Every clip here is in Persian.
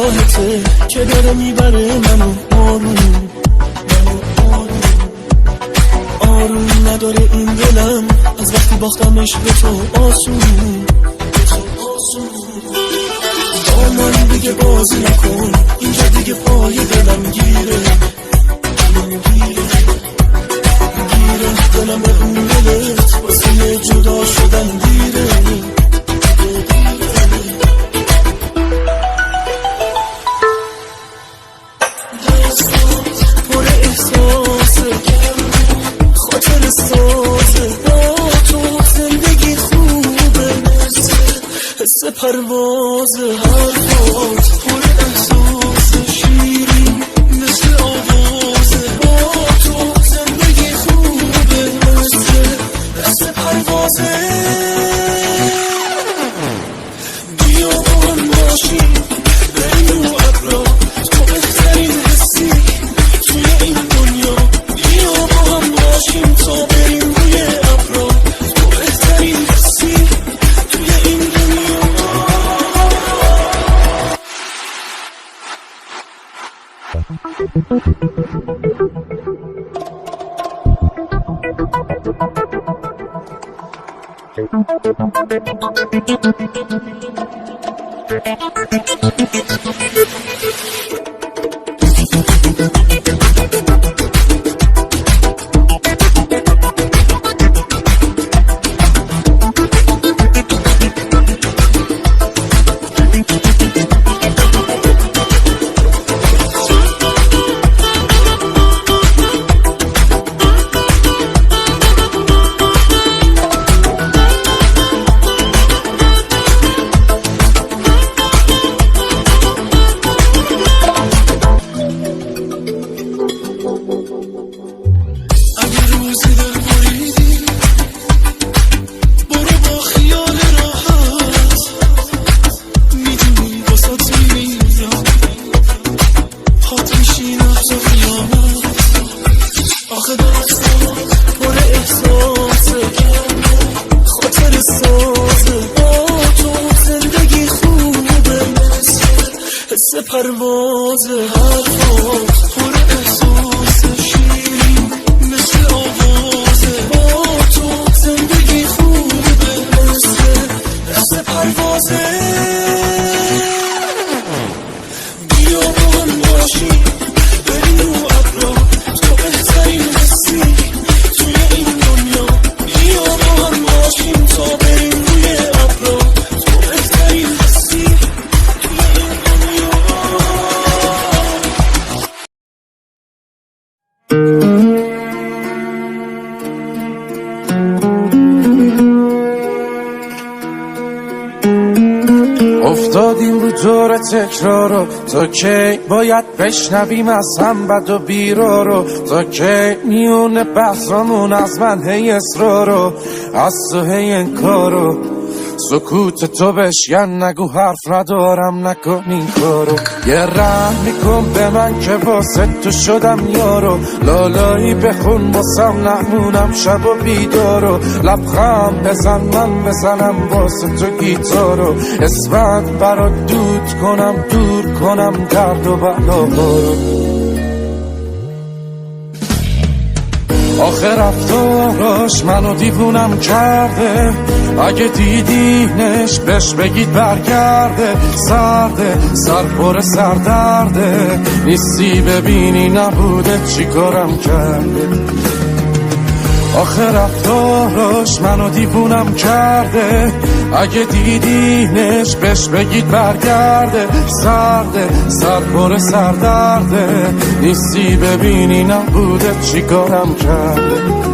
نگاهته که داره میبره منو آروم نداره این دلم از وقتی باختمش به تو آسون با من دیگه بازی نکن اینجا دیگه پای دلم گیره دلم به اون دلت واسه جدا شدن دیره پر احساسه خاطر سازه با تو زندگی خوبه حس پروازه حرفات پر احساسه شیرین مثل آوازه با تو زندگی خوبه حس پروازه بیا با هم باشیم بریم رو ابرا تو بهترین حسی توی این دنیا بیا با هم باشیم تا بریم روی ابرا تو بهترین حسی توی این دنیا پروازه حرفات پر احساس شیرین مثل آوازه با تو زندگی خوبه مثل پروازه بیا با هم باشیم بریم رو ابرا تو بهترین حسی توی این دنیا بیا با هم باشیم تا بریم روی ابرا تو بهترین حسی افتادیم رو دور تکرارو تا کی باید بشنویم از هم بد و بیرا رو تا کی میونه بحثامون از من هی اصرارو از تو هی انکارو سکوت تو بشکن نگو حرف ندارم نکن این کارو یه رحم میکن به من که واسه تو شدم یارو لالایی بخون واسم نمونم شب و بیدارو لبخند بزن من بزنم واسه تو گیتارو اسفند برات دود کنم دور کنم درد و بلاهارو آخه رفتاراش منو دیوونم کرده اگه دیدینش بهش بگید برگرده سرده سر پر سردرده نیستی ببینی نبوده چی کارم کرده آخه رفتاراش منو دیوونم کرده اگه دیدینش بهش بگید برگرده سرده سر پر سردرده نیستی ببینی نبوده چی کارم کرده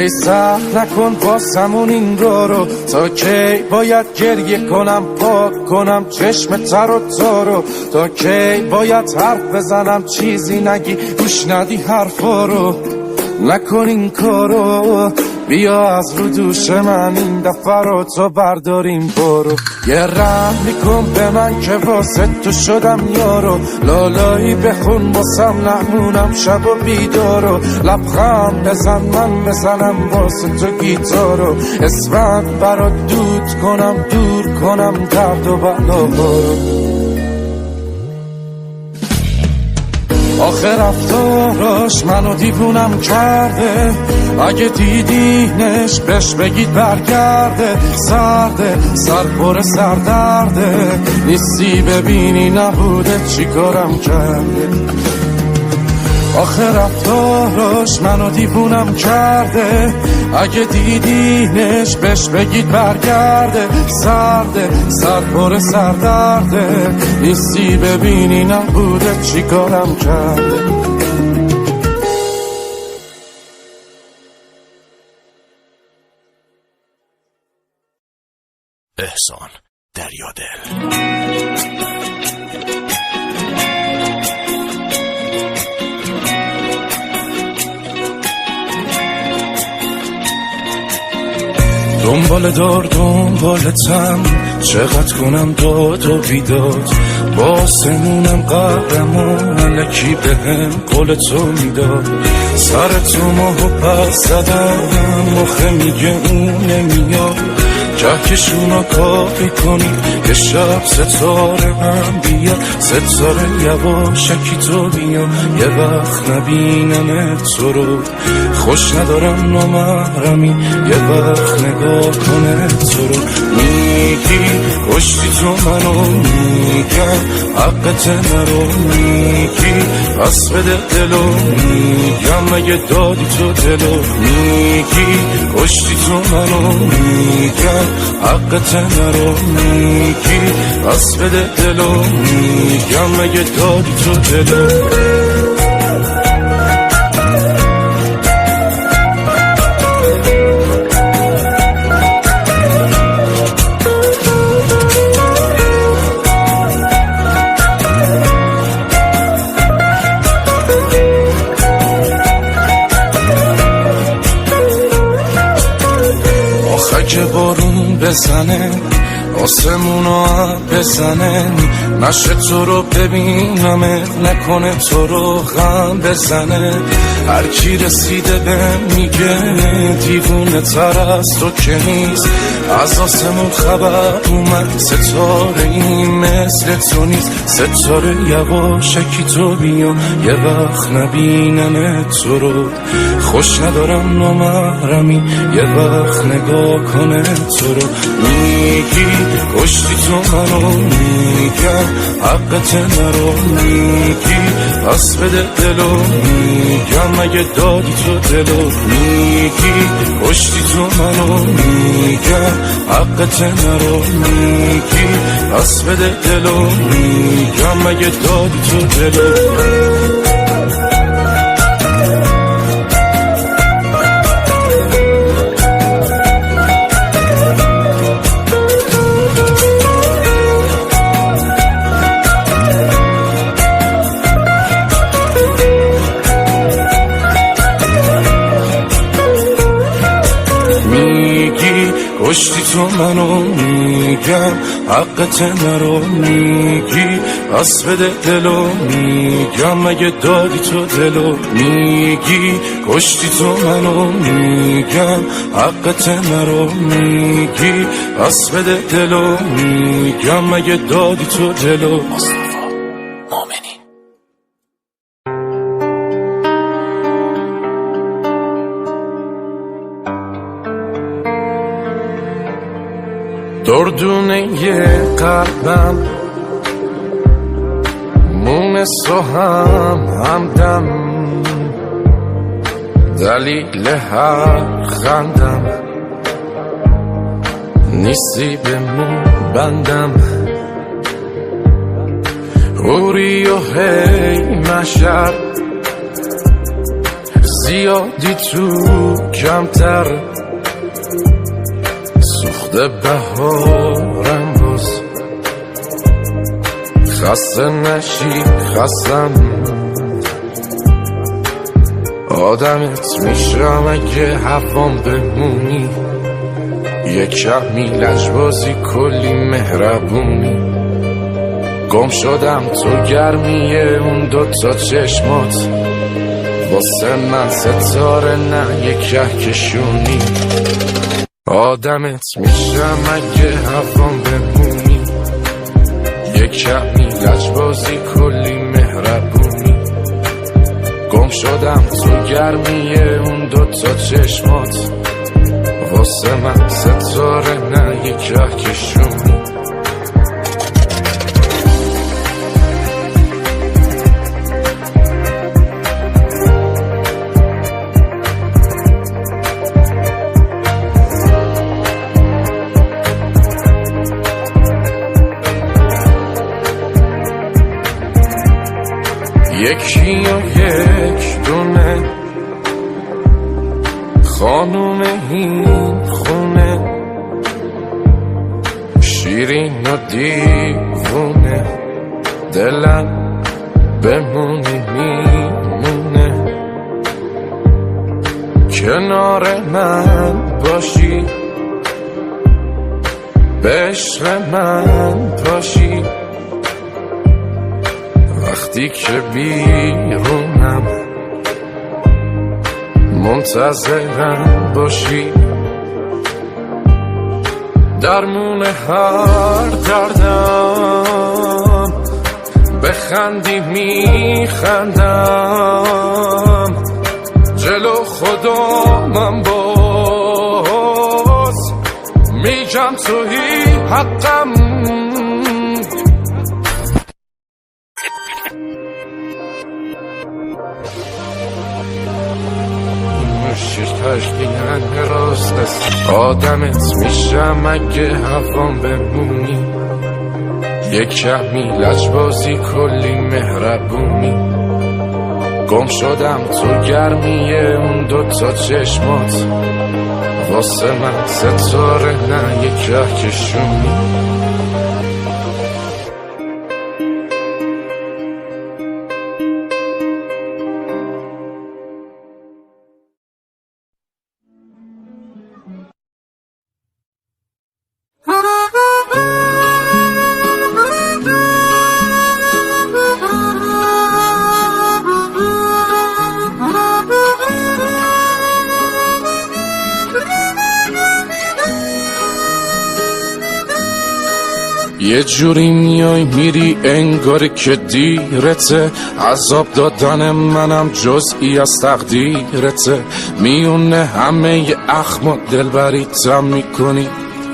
ای سهل نکن واسمون این رو تا کی باید گریه کنم پاک کنم چشم تر و تارو تا کی باید حرف بزنم چیزی نگی گوش ندی حرفا رو نکن این کارو بیا از رو دوش من این دفعه رو تو برداریم برو یه رحم میکن به من که واسه تو شدم یارو لالایی بخون باسم نمونم شب و بیدارو لبخند بزن من بزنم واسه تو گیتارو اسفند برات دود کنم دور کنم درد و بلا برو آخه رفتاراش منو دیوونم کرده اگه دیدینش بهش بگید برگرده سرده سر پر سردرده نیستی ببینی نبوده چی کارم کرده آخه رفتاراش منو دیوونم کرده اگه دیدینش بهش بگید برگرده سرده سر پر سردرده نیستی ببینی نبوده چی کارم کرده احسان دریادل دنبالتم چقدر کنم داد و بیداد باسمونم قهرمان الکی بهم قول تو میداد سر تو ماهو پس زدم مخه میگه اون نمیاد کهکشونا کافی کنی یه شب ستاره هم بیاد ستاره یواشکی تو بیا یه وقت نبینم تو رو خوش ندارم نامحرمی یه وقت نگاه کنه تو رو میگی کشتی تو منو میگم حقت نرو میگی پس بده دلو میگم اگه دادی تو دلو میگی کشتی تو منو میگم حقت نرو میگی پس بده دلو میگم اگه دادی تو دلو که بارون بزنه آسمونو بزنه نشه تو رو ببینم نکنه تو رو غم بزنه هر کی رسیده به میگه دیوونه تر از تو که نیست از آسمون خبر اومد ستاره این مثل تو نیست ستاره یواشکی تو بیا یه وقت نبینم تو رو خوش ندارم نامحرمی یه وقت نگاه کنه تو رو میگی کشتی تو منو میگم حقت نرو میگی پس بده دلو میگم اگه دادی تو دلو میگی کشتی تو منو میگم حقت نرو میگی پس بده دلو میگم اگه دادی تو دلو کشتی تو منو میگم حقت نرو میگی پس بده دلو میگم اگه دادی تو دلو میگی کشتی تو منو میگم حقت نرو میگی پس بده دلو میگم اگه دادی تو دلو دردونه قلبم مونس و همدم دلیل هر خندم نیستی به مون بندم حوری و هی مشب زیادی تو کمتر سوخته بهارم باز خسته نشی خستم آدمت میشم اگه هوام بمونی یک کمی لجبازی کلی مهربونی گم شدم تو گرمیه اون دوتا چشمات واسه من ستاره نه یک کهکشونی آدمت میشم اگه هوام بمونی یک کمی لجبازی کلی مهربونی گم شدم تو گرمیه اون دوتا چشمات واسه من ستاره نه یک کهکشونی یکی و یک دونه خانوم این خونه شیرین و دیوونه دلم بمونی میمونه کنار من باشی به عشق من پاشی وقتی که بیرونم منتظرم باشی درمون هر دردم بخندی میخندم جلو خودم باز میگم توی حقم آدمت میشم اگه هوام بمونی یک کمی لجبازی کلی مهربونی گم شدم تو گرمیه اون دوتا چشمات واسه من ستاره نه یک کهکشونی یه جوری میای میری انگار که دیرته عذاب دادن منم جزئی از تقدیرته میونه همه اخم دلبریتم میکنی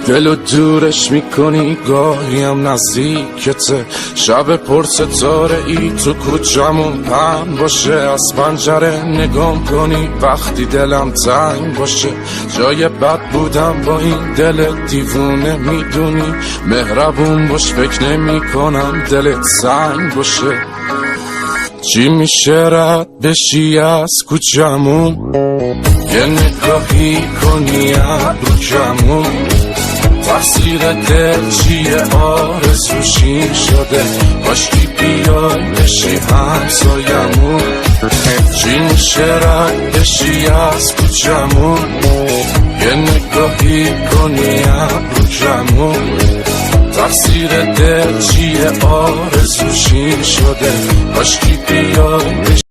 دلو دورش میکنی گاهی هم نزدیکته شب پر ستاره ای تو کوچمون پهن باشه از پنجره نگام کنی وقتی دلم تنگ باشه جای بد بودم با این دل دیوونه میدونی مهربون باش فکر نمی کنم دلت سنگ باشه چی میشه رد بشی از کوچمون یه نگاهی کنی ابرو کمون تقصیر دل چیه آرزوشین شده کاشکی بیای بشی همسایمون چی میشه رد بشی از کوچمون یه نگاهی کنی ابرو کمون تقصیر دل چیه آرزوشین شده کاشکی بیای